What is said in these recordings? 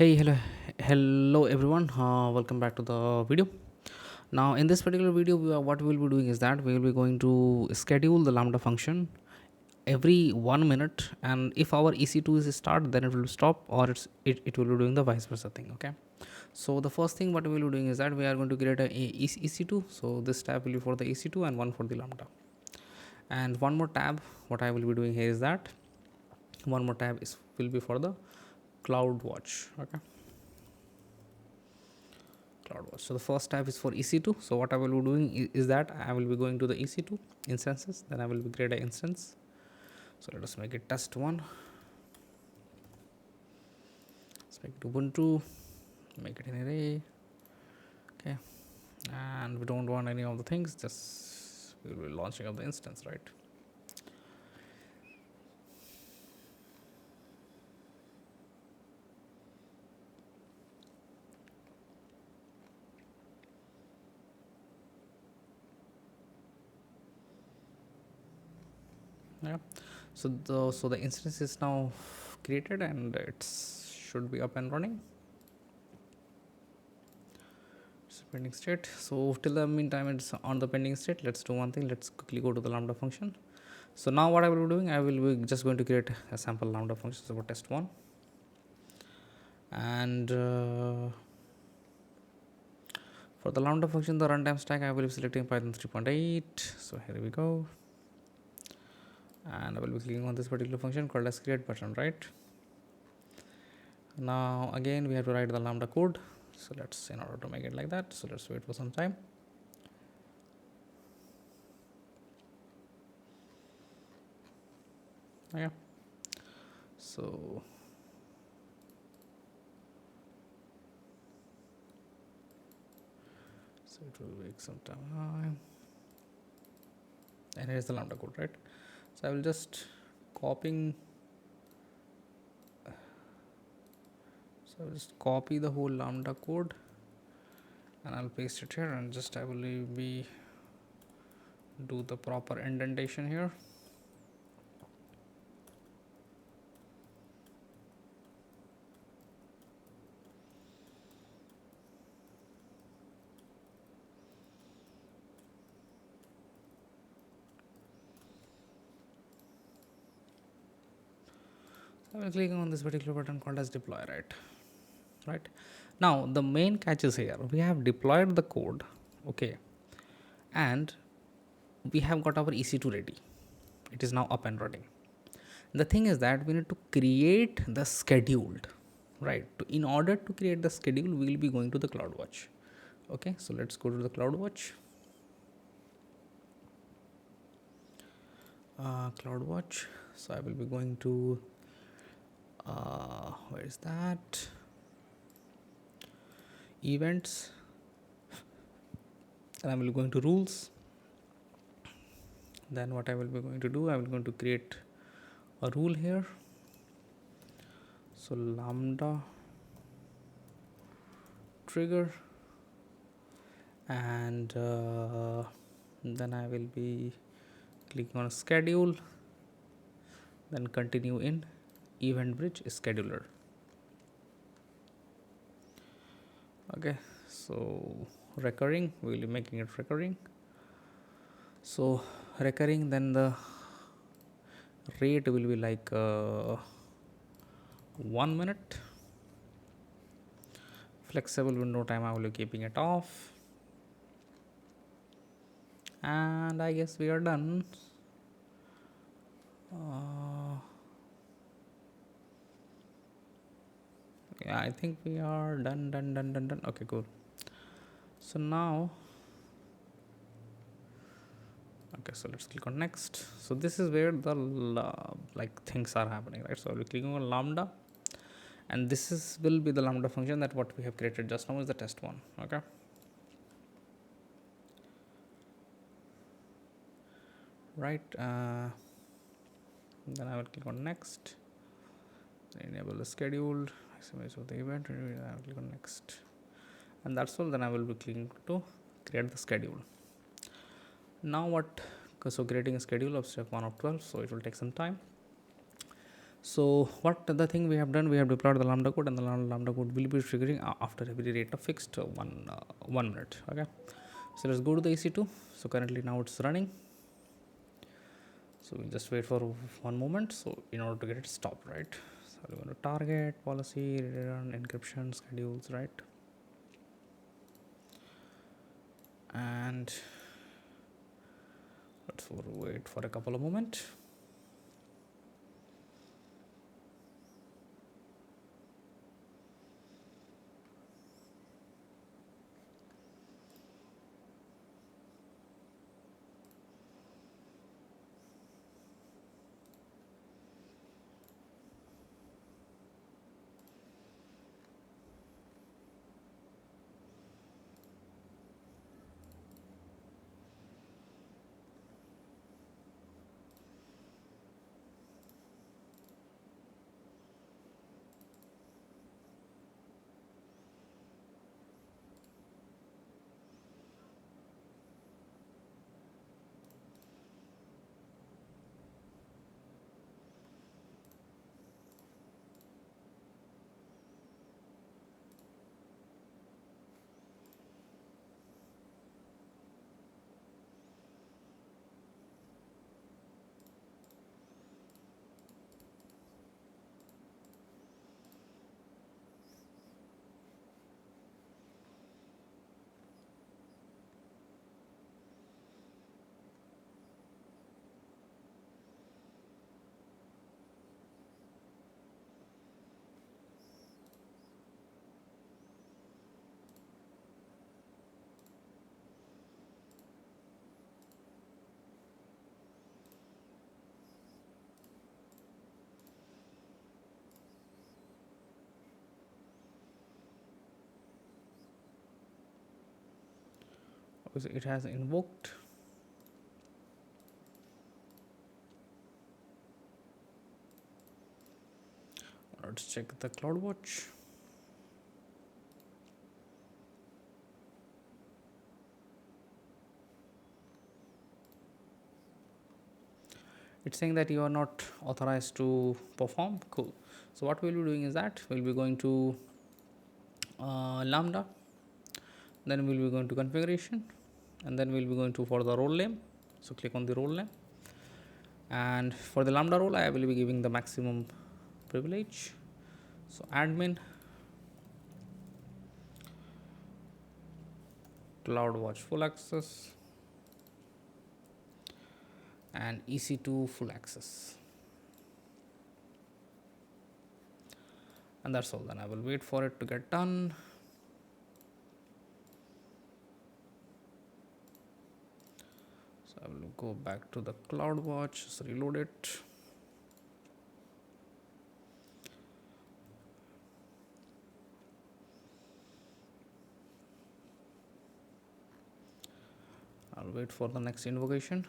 Hello everyone. Welcome back to the video. Now, in this particular video, what we will be doing is that we will be going to schedule the Lambda function every 1 minute, and if our EC2 is start, then it will stop, or it will be doing the vice versa thing. Okay. So the first thing what we will be doing is that we are going to create a EC2. So this tab will be for the EC2 and one for the Lambda. And one more tab, what I will be doing here is that one more tab is will be for the CloudWatch. Okay. CloudWatch. So the first tab is for EC2. So what I will be doing is that I will be going to the EC2 instances. Then I will be create an instance. So let us make it test one. Let's make it Ubuntu. Make it an array. Okay. And we don't want any of the things. Just we will be launching of the instance, right? Yeah. So the instance is now created and it should be up and running. It's pending state. So till the meantime it's on the pending state. Let's do one thing. Let's quickly go to the Lambda function. So now what I will be doing, I will be just going to create a sample Lambda function. So for test one, and for the Lambda function, the runtime stack I will be selecting Python 3.8. So here we go, and I will be clicking on this particular function called as create button. Right now, again we have to write the Lambda code. So let's, in order to make it like that, so let's wait for some time. Yeah. So it will take some time. And here's the Lambda code, right? So I will just copying. So I will just copy the whole Lambda code, and I'll paste it here, and just I will be do the proper indentation here. I will click on this particular button called as deploy, right now the main catch is here, we have deployed the code, okay, and we have got our EC2 ready. It is now up and running. The thing is that we need to create the scheduled, right? In order to create the schedule, we will be going to the CloudWatch. Okay, so let's go to the CloudWatch. CloudWatch. So I will be going to where is that? Events. And I will be going to rules. Then what I will be going to do, I will going to create a rule here. So Lambda trigger, and then I will be clicking on schedule, then continue in event bridge scheduler. Okay, so recurring, we will be making it recurring. So recurring, then the rate will be like 1 minute. Flexible window time, I will be keeping it off, and I guess we are done. Yeah, I think we are done. Okay, cool. So now, okay, so let's click on next. So this is where the like things are happening, right? So we're clicking on Lambda, and this is will be the Lambda function that what we have created just now is the test one. Okay, right, then I will click on next, enable the scheduled SMS of the event, and I will click on next, and that's all. Then I will be clicking to create the schedule. Now what, so creating a schedule of step 1 of 12, so it will take some time. So what the thing we have done, we have deployed the lambda code, and the lambda code will be triggering after every rate of fixed 1 minute. Okay, so let's go to the EC2. So currently now it's running, so we'll just wait for 1 moment, so in order to get it stopped, right? So we're going to target policy, run encryption schedules, right? And let's wait for a couple of moments. It has invoked. Let's check the CloudWatch. It's saying that you are not authorized to perform. Cool. So what we'll be doing is that we'll be going to lambda, then we'll be going to configuration, and then we'll be going to for the role name. So click on the role name, and for the lambda role I will be giving the maximum privilege. So admin, CloudWatch full access, and EC2 full access, and that's all. Then I will wait for it to get done. So I will go back to the CloudWatch, just reload it. I'll wait for the next invocation.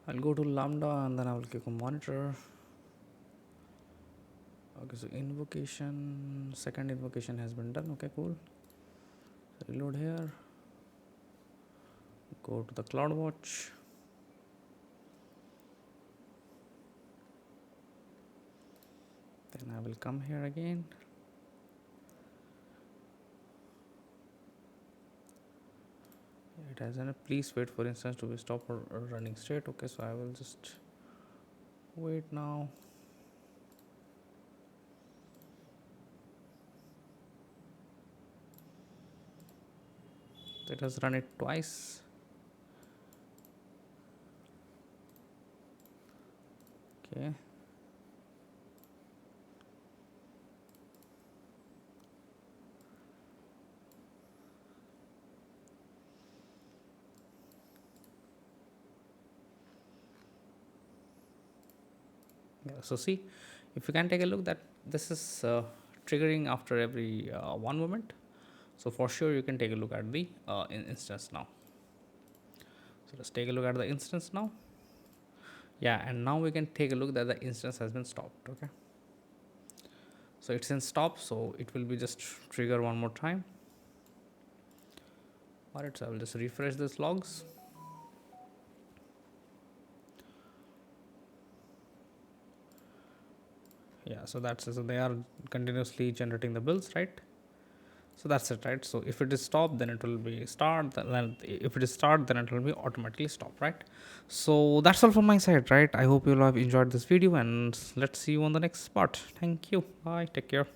I'll go to lambda and then I will click on monitor. Okay, so invocation, second invocation has been done. Okay, cool. So reload here, go to the CloudWatch, then I will come here again. It has a please wait for instance to be stopped or running state. Okay, so I will just wait now. It has run it twice. Okay, Yeah, so see, if you can take a look that this is triggering after every 1 moment. So for sure you can take a look at the instance now. So let's take a look at the instance now. Yeah, and now we can take a look that the instance has been stopped. Okay, so it's in stop, so it will be just trigger one more time. All right, so I will just refresh this logs. Yeah, so that's so they are continuously generating the bills, right? So that's it, right? So if it is stop, then it will be start. Then if it is start, then it will be automatically stop, right? So that's all from my side, right? I hope you'll have enjoyed this video, and let's see you on the next part. Thank you. Bye. Take care.